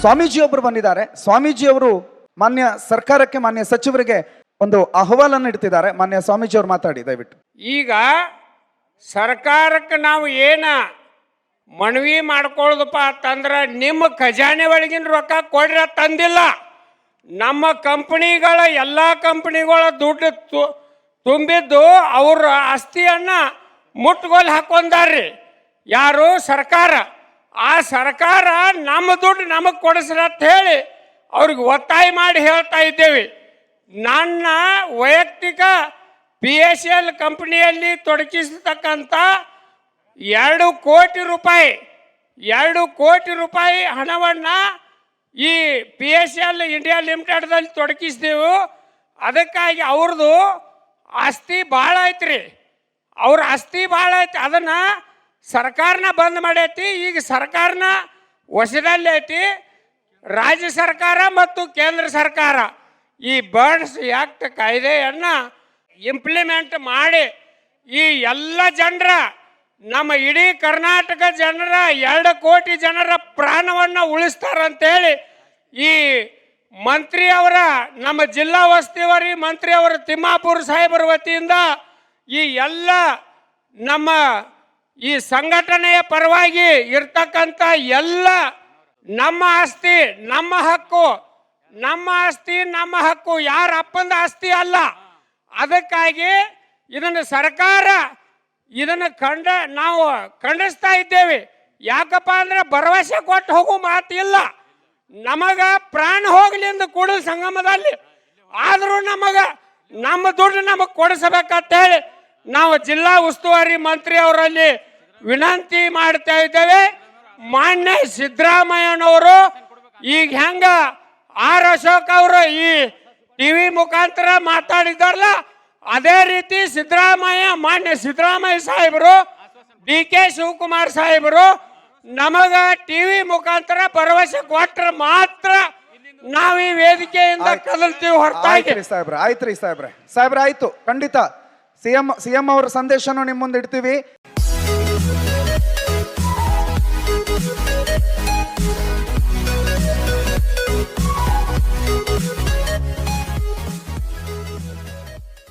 ಸ್ವಾಮೀಜಿ ಒಬ್ರು ಬಂದಿದ್ದಾರೆ. ಸ್ವಾಮೀಜಿ ಅವರು ಮಾನ್ಯ ಸರ್ಕಾರಕ್ಕೆ, ಮಾನ್ಯ ಸಚಿವರಿಗೆ ಒಂದು ಅಹವಾಲನ್ನು ಇಡ್ತಿದ್ದಾರೆ. ಮಾನ್ಯ ಸ್ವಾಮೀಜಿ ಅವರು ಮಾತಾಡಿ ದಯವಿಟ್ಟು. ಈಗ ಸರ್ಕಾರಕ್ಕೆ ನಾವು ಏನ ಮನವಿ ಮಾಡ್ಕೊಳ್ಳೋದಪ್ಪ ಅಂತಂದ್ರೆ ನಿಮ್ಮ ಖಜಾನೆ ಒಳಗಿನ ರೊಕ್ಕ ಕೊಡ್ರಿ ತಂದಿಲ್ಲ. ನಮ್ಮ ಕಂಪನಿಗಳ ಎಲ್ಲ ಕಂಪನಿಗಳ ದುಡ್ಡು ತುಂಬಿದ್ದು ಅವ್ರ ಆಸ್ತಿಯನ್ನು ಮುಟ್ಟುಗೋಲು ಹಾಕೊಂಡಾರ್ರಿ. ಯಾರು? ಸರ್ಕಾರ. ಆ ಸರ್ಕಾರ ನಮ್ಮ ದುಡ್ಡು ನಮಗೆ ಕೊಡಿಸ್ರಿ ಅಂತ ಹೇಳಿ ಅವ್ರಿಗೆ ಒತ್ತಾಯ ಮಾಡಿ ಹೇಳ್ತಾ ಇದ್ದೇವೆ. ನನ್ನ ವೈಯಕ್ತಿಕ PSL ಕಂಪನಿಯಲ್ಲಿ ತೊಡಗಿಸತಕ್ಕಂಥ 2 ಕೋಟಿ ರೂಪಾಯಿ ಹಣವನ್ನು ಈ PSL ಇಂಡಿಯಾ ಲಿಮಿಟೆಡ್ದಲ್ಲಿ ತೊಡಗಿಸಿದೆವು. ಅದಕ್ಕಾಗಿ ಅವ್ರದ್ದು ಆಸ್ತಿ ಭಾಳ ಐತ್ರಿ. ಅವ್ರ ಆಸ್ತಿ ಭಾಳ ಐತಿ. ಅದನ್ನು ಸರ್ಕಾರನ ಬಂದ್ ಮಾಡೈತಿ. ಈಗ ಸರ್ಕಾರನ ವಶದಲ್ಲಿ ಐತಿ. ರಾಜ್ಯ ಸರ್ಕಾರ ಮತ್ತು ಕೇಂದ್ರ ಸರ್ಕಾರ ಈ ಬರ್ಡ್ಸ್ ಆ್ಯಕ್ಟ್ ಕಾಯ್ದೆಯನ್ನು ಇಂಪ್ಲಿಮೆಂಟ್ ಮಾಡಿ ಈ ಎಲ್ಲ ಜನರ, ನಮ್ಮ ಇಡೀ ಕರ್ನಾಟಕ ಜನರ 2 ಕೋಟಿ ಜನರ ಪ್ರಾಣವನ್ನು ಉಳಿಸ್ತಾರಂತೇಳಿ ಈ ಮಂತ್ರಿಯವರ, ನಮ್ಮ ಜಿಲ್ಲಾ ಉಸ್ತುವಾರಿ ಮಂತ್ರಿಯವರ ತಿಮ್ಮಾಪುರ ಸಾಹೇಬರ ವತಿಯಿಂದ ಈ ಎಲ್ಲ ನಮ್ಮ ಈ ಸಂಘಟನೆಯ ಪರವಾಗಿ ಇರ್ತಕ್ಕಂಥ ಎಲ್ಲ ನಮ್ಮ ಆಸ್ತಿ ನಮ್ಮ ಹಕ್ಕು, ನಮ್ಮ ಆಸ್ತಿ ನಮ್ಮ ಹಕ್ಕು, ಯಾರ ಅಪ್ಪಂದ ಆಸ್ತಿ ಅಲ್ಲ. ಅದಕ್ಕಾಗಿ ಇದನ್ನು ಸರ್ಕಾರ ನಾವು ಖಂಡಿಸ್ತಾ ಇದ್ದೇವೆ. ಯಾಕಪ್ಪ ಅಂದ್ರೆ ಭರವಸೆ ಕೊಟ್ಟು ಹೋಗೋ ಮಾತಿಲ್ಲ. ನಮಗ ಪ್ರಾಣ ಹೋಗ್ಲಿ ಎಂದು ಕೂಡಲ ಸಂಗಮದಲ್ಲಿ, ಆದರೂ ನಮ್ಮ ದುಡ್ಡು ನಮಗೆ ಕೊಡಿಸಬೇಕಂತ ಹೇಳಿ ನಾವು ಜಿಲ್ಲಾ ಉಸ್ತುವಾರಿ ಮಂತ್ರಿ ಅವರಲ್ಲಿ ವಿನಂತಿ ಮಾಡ್ತಾ ಇದ್ದೇವೆ. ಮಾನ್ಯ ಸಿದ್ದರಾಮಯ್ಯನವರು ಈಗ ಹೆಂಗ ಆರ್ ಅಶೋಕ್ ಅವರು ಈ ಟಿವಿ ಮುಖಾಂತರ ಮಾತಾಡಿದಾರಲ್ಲ, ಅದೇ ರೀತಿ ಮಾನ್ಯ ಸಿದ್ದರಾಮಯ್ಯ ಸಾಹೇಬರು, DK ಶಿವಕುಮಾರ್ ಸಾಹೇಬರು ನಮಗ ಟಿವಿ ಮುಖಾಂತರ ಭರವಸೆ ಕೊಟ್ರೆ ಮಾತ್ರ ನಾವು ಈ ವೇದಿಕೆಯಿಂದ ಕದಲ್ತೀವಿ ಹೊರತಾಗಿ. ಆಯ್ತ್ರಿ ಸಾಹೇಬ್ರೆ, ಆಯ್ತು. ಖಂಡಿತ ಸಿಎಂ ಅವರ ಸಂದೇಶನೂ ನಿಮ್ಮ ಮುಂದೆ ಇಡ್ತೀವಿ.